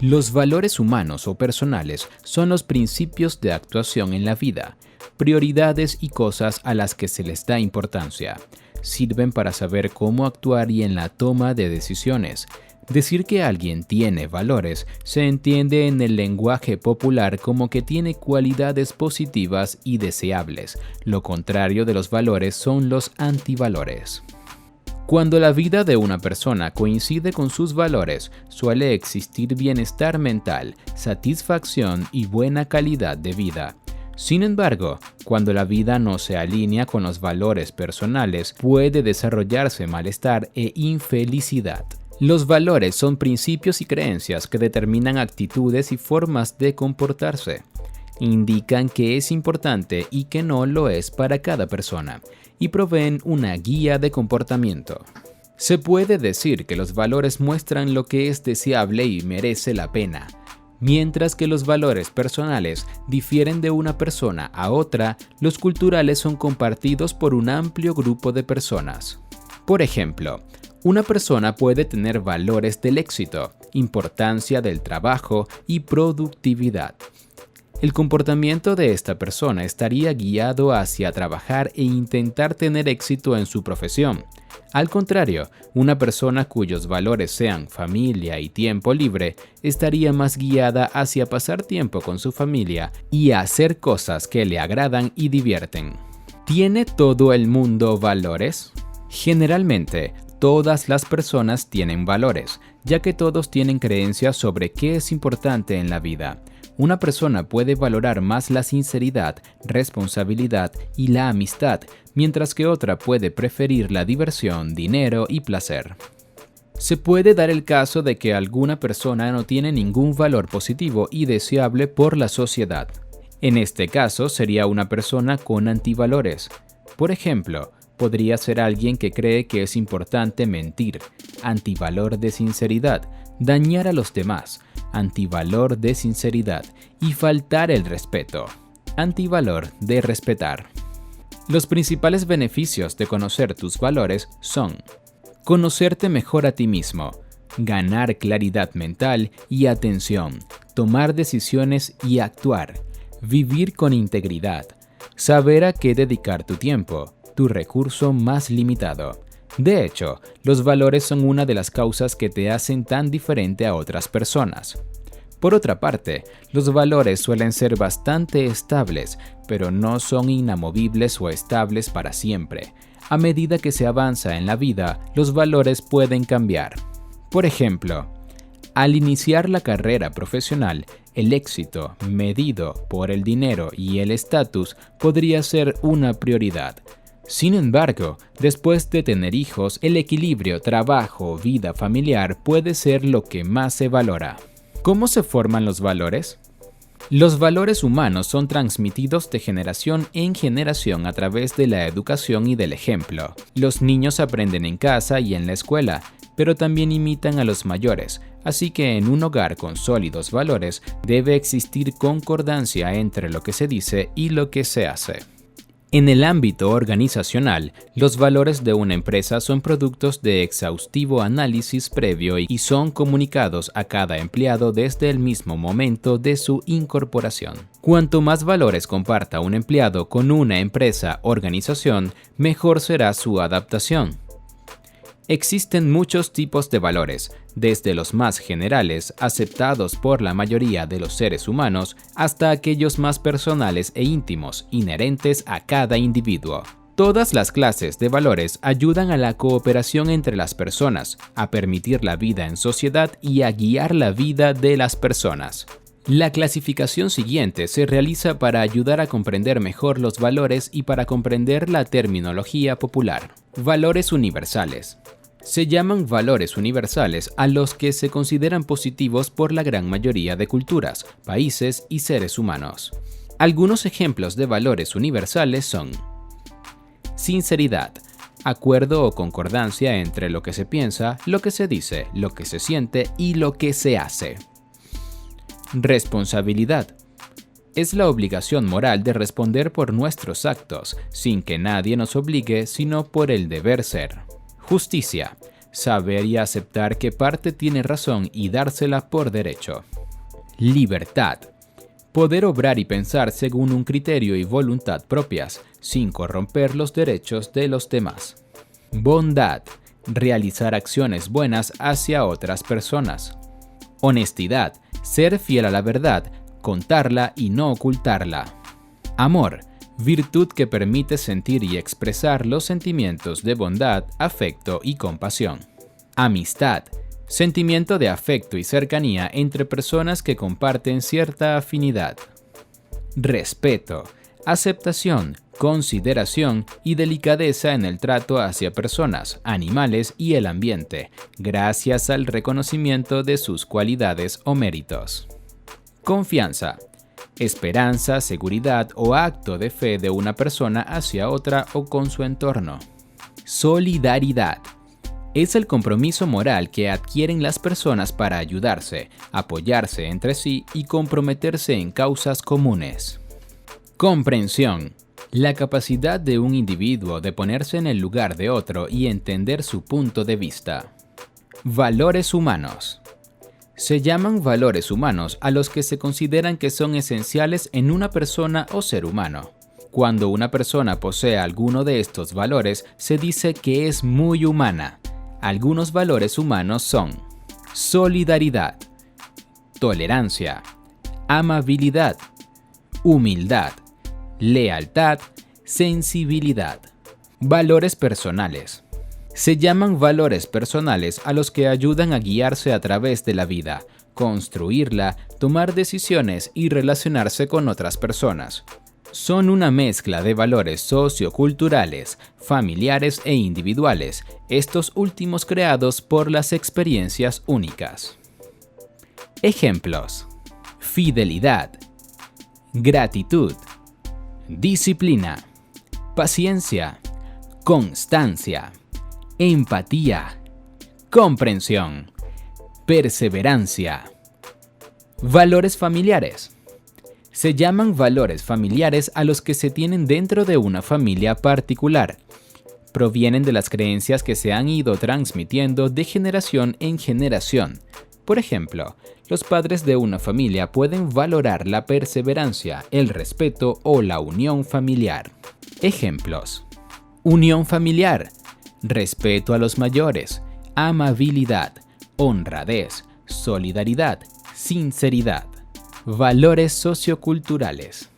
Los valores humanos o personales son los principios de actuación en la vida, prioridades y cosas a las que se les da importancia. Sirven para saber cómo actuar y en la toma de decisiones. Decir que alguien tiene valores se entiende en el lenguaje popular como que tiene cualidades positivas y deseables. Lo contrario de los valores son los antivalores. Cuando la vida de una persona coincide con sus valores, suele existir bienestar mental, satisfacción y buena calidad de vida. Sin embargo, cuando la vida no se alinea con los valores personales, puede desarrollarse malestar e infelicidad. Los valores son principios y creencias que determinan actitudes y formas de comportarse. Indican qué es importante y qué no lo es para cada persona, y proveen una guía de comportamiento. Se puede decir que los valores muestran lo que es deseable y merece la pena, mientras que los valores personales difieren de una persona a otra. Los culturales son compartidos por un amplio grupo de personas. Por ejemplo, una persona puede tener valores del éxito, importancia del trabajo y productividad. El comportamiento de esta persona estaría guiado hacia trabajar e intentar tener éxito en su profesión. Al contrario, una persona cuyos valores sean familia y tiempo libre estaría más guiada hacia pasar tiempo con su familia y a hacer cosas que le agradan y divierten. ¿Tiene todo el mundo valores? Generalmente, todas las personas tienen valores, ya que todos tienen creencias sobre qué es importante en la vida. Una persona puede valorar más la sinceridad, responsabilidad y la amistad, mientras que otra puede preferir la diversión, dinero y placer. Se puede dar el caso de que alguna persona no tiene ningún valor positivo y deseable por la sociedad. En este caso sería una persona con antivalores. Por ejemplo, podría ser alguien que cree que es importante mentir, antivalor de sinceridad, dañar a los demás, antivalor de sinceridad, y faltar el respeto, antivalor de respetar. Los principales beneficios de conocer tus valores son: conocerte mejor a ti mismo, ganar claridad mental y atención, tomar decisiones y actuar, vivir con integridad, saber a qué dedicar tu tiempo, tu recurso más limitado. De hecho, los valores son una de las causas que te hacen tan diferente a otras personas. Por otra parte, los valores suelen ser bastante estables, pero no son inamovibles o estables para siempre. A medida que se avanza en la vida, los valores pueden cambiar. Por ejemplo, al iniciar la carrera profesional, el éxito, medido por el dinero y el estatus, podría ser una prioridad. Sin embargo, después de tener hijos, el equilibrio trabajo-vida familiar puede ser lo que más se valora. ¿Cómo se forman los valores? Los valores humanos son transmitidos de generación en generación a través de la educación y del ejemplo. Los niños aprenden en casa y en la escuela, pero también imitan a los mayores, así que en un hogar con sólidos valores debe existir concordancia entre lo que se dice y lo que se hace. En el ámbito organizacional, los valores de una empresa son productos de exhaustivo análisis previo y son comunicados a cada empleado desde el mismo momento de su incorporación. Cuanto más valores comparta un empleado con una empresa o organización, mejor será su adaptación. Existen muchos tipos de valores, desde los más generales, aceptados por la mayoría de los seres humanos, hasta aquellos más personales e íntimos, inherentes a cada individuo. Todas las clases de valores ayudan a la cooperación entre las personas, a permitir la vida en sociedad y a guiar la vida de las personas. La clasificación siguiente se realiza para ayudar a comprender mejor los valores y para comprender la terminología popular. Valores universales. Se llaman valores universales a los que se consideran positivos por la gran mayoría de culturas, países y seres humanos. Algunos ejemplos de valores universales son: sinceridad, acuerdo o concordancia entre lo que se piensa, lo que se dice, lo que se siente y lo que se hace. Responsabilidad. Es la obligación moral de responder por nuestros actos, sin que nadie nos obligue, sino por el deber ser. Justicia. saber y aceptar que parte tiene razón y dársela por derecho. Libertad. Poder obrar y pensar según un criterio y voluntad propias, sin corromper los derechos de los demás. Bondad. Realizar acciones buenas hacia otras personas. Honestidad. Ser fiel a la verdad, contarla y no ocultarla. Amor. Virtud que permite sentir y expresar los sentimientos de bondad, afecto y compasión. Amistad. Sentimiento de afecto y cercanía entre personas que comparten cierta afinidad. Respeto. Aceptación, consideración y delicadeza en el trato hacia personas, animales y el ambiente, gracias al reconocimiento de sus cualidades o méritos. Confianza. Esperanza, seguridad o acto de fe de una persona hacia otra o con su entorno. Solidaridad. Es el compromiso moral que adquieren las personas para ayudarse, apoyarse entre sí y comprometerse en causas comunes. Comprensión. La capacidad de un individuo de ponerse en el lugar de otro y entender su punto de vista. Valores humanos. Se llaman valores humanos a los que se consideran que son esenciales en una persona o ser humano. Cuando una persona posee alguno de estos valores, se dice que es muy humana. Algunos valores humanos son solidaridad, tolerancia, amabilidad, humildad, lealtad, sensibilidad. Valores personales. Se llaman valores personales a los que ayudan a guiarse a través de la vida, construirla, tomar decisiones y relacionarse con otras personas. Son una mezcla de valores socioculturales, familiares e individuales, estos últimos creados por las experiencias únicas. Ejemplos: fidelidad, gratitud, disciplina, paciencia, constancia, empatía, comprensión, perseverancia. Valores familiares. Se llaman valores familiares a los que se tienen dentro de una familia particular. Provienen de las creencias que se han ido transmitiendo de generación en generación. Por ejemplo, los padres de una familia pueden valorar la perseverancia, el respeto o la unión familiar. Ejemplos: unión familiar, respeto a los mayores, amabilidad, honradez, solidaridad, sinceridad. Valores socioculturales.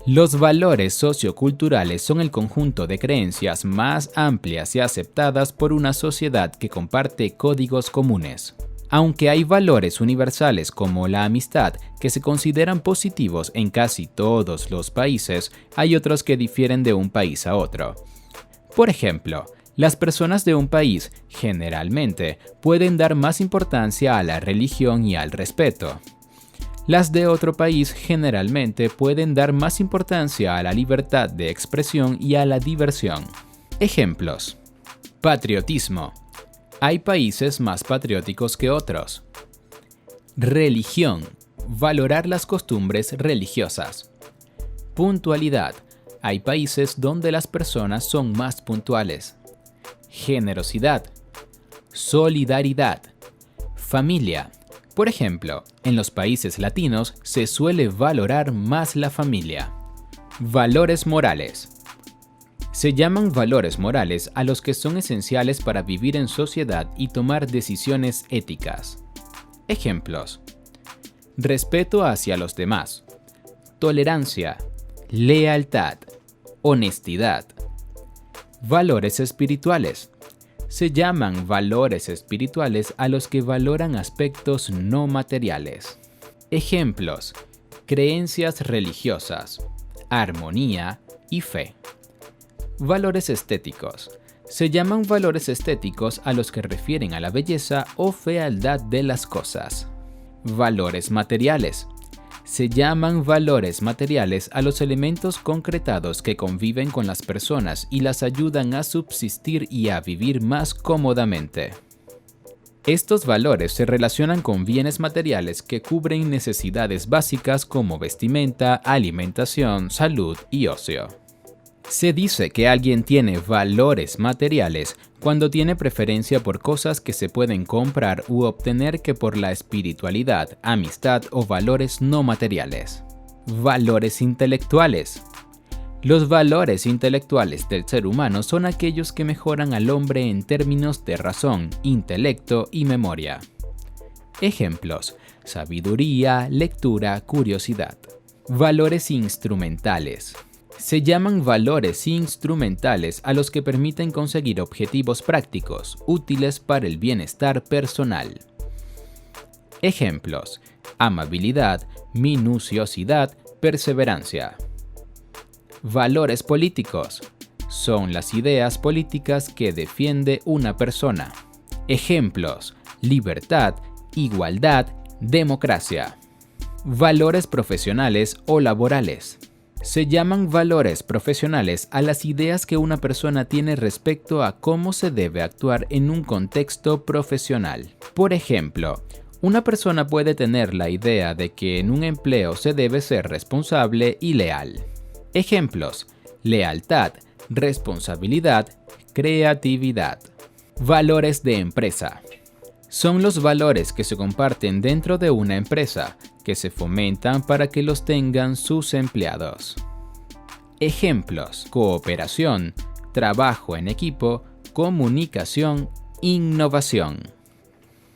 Los valores socioculturales son el conjunto de creencias más amplias y aceptadas por una sociedad que comparte códigos comunes. Aunque hay valores universales como la amistad que se consideran positivos en casi todos los países, hay otros que difieren de un país a otro. Por ejemplo, las personas de un país generalmente pueden dar más importancia a la religión y al respeto. Las de otro país generalmente pueden dar más importancia a la libertad de expresión y a la diversión. Ejemplos: patriotismo. Hay países más patrióticos que otros. Religión. Valorar las costumbres religiosas. Puntualidad. Hay países donde las personas son más puntuales. Generosidad. Solidaridad. Familia. Por ejemplo, en los países latinos se suele valorar más la familia. Valores morales. Se llaman valores morales a los que son esenciales para vivir en sociedad y tomar decisiones éticas. Ejemplos: respeto hacia los demás, tolerancia, lealtad, honestidad. Valores espirituales. Se llaman valores espirituales a los que valoran aspectos no materiales. Ejemplos: creencias religiosas, armonía y fe. Valores estéticos. Se llaman valores estéticos a los que refieren a la belleza o fealdad de las cosas. Valores materiales. Se llaman valores materiales a los elementos concretados que conviven con las personas y las ayudan a subsistir y a vivir más cómodamente. Estos valores se relacionan con bienes materiales que cubren necesidades básicas como vestimenta, alimentación, salud y ocio. Se dice que alguien tiene valores materiales cuando tiene preferencia por cosas que se pueden comprar u obtener que por la espiritualidad, amistad o valores no materiales. Valores intelectuales. Los valores intelectuales del ser humano son aquellos que mejoran al hombre en términos de razón, intelecto y memoria. Ejemplos: sabiduría, lectura, curiosidad. Valores instrumentales. Se llaman valores instrumentales a los que permiten conseguir objetivos prácticos, útiles para el bienestar personal. Ejemplos: amabilidad, minuciosidad, perseverancia. Valores políticos. Son las ideas políticas que defiende una persona. Ejemplos: libertad, igualdad, democracia. Valores profesionales o laborales. Se llaman valores profesionales a las ideas que una persona tiene respecto a cómo se debe actuar en un contexto profesional. Por ejemplo, una persona puede tener la idea de que en un empleo se debe ser responsable y leal. Ejemplos: lealtad, responsabilidad, creatividad. Valores de empresa. Son los valores que se comparten dentro de una empresa, que se fomentan para que los tengan sus empleados. Ejemplos: cooperación, trabajo en equipo, comunicación, innovación.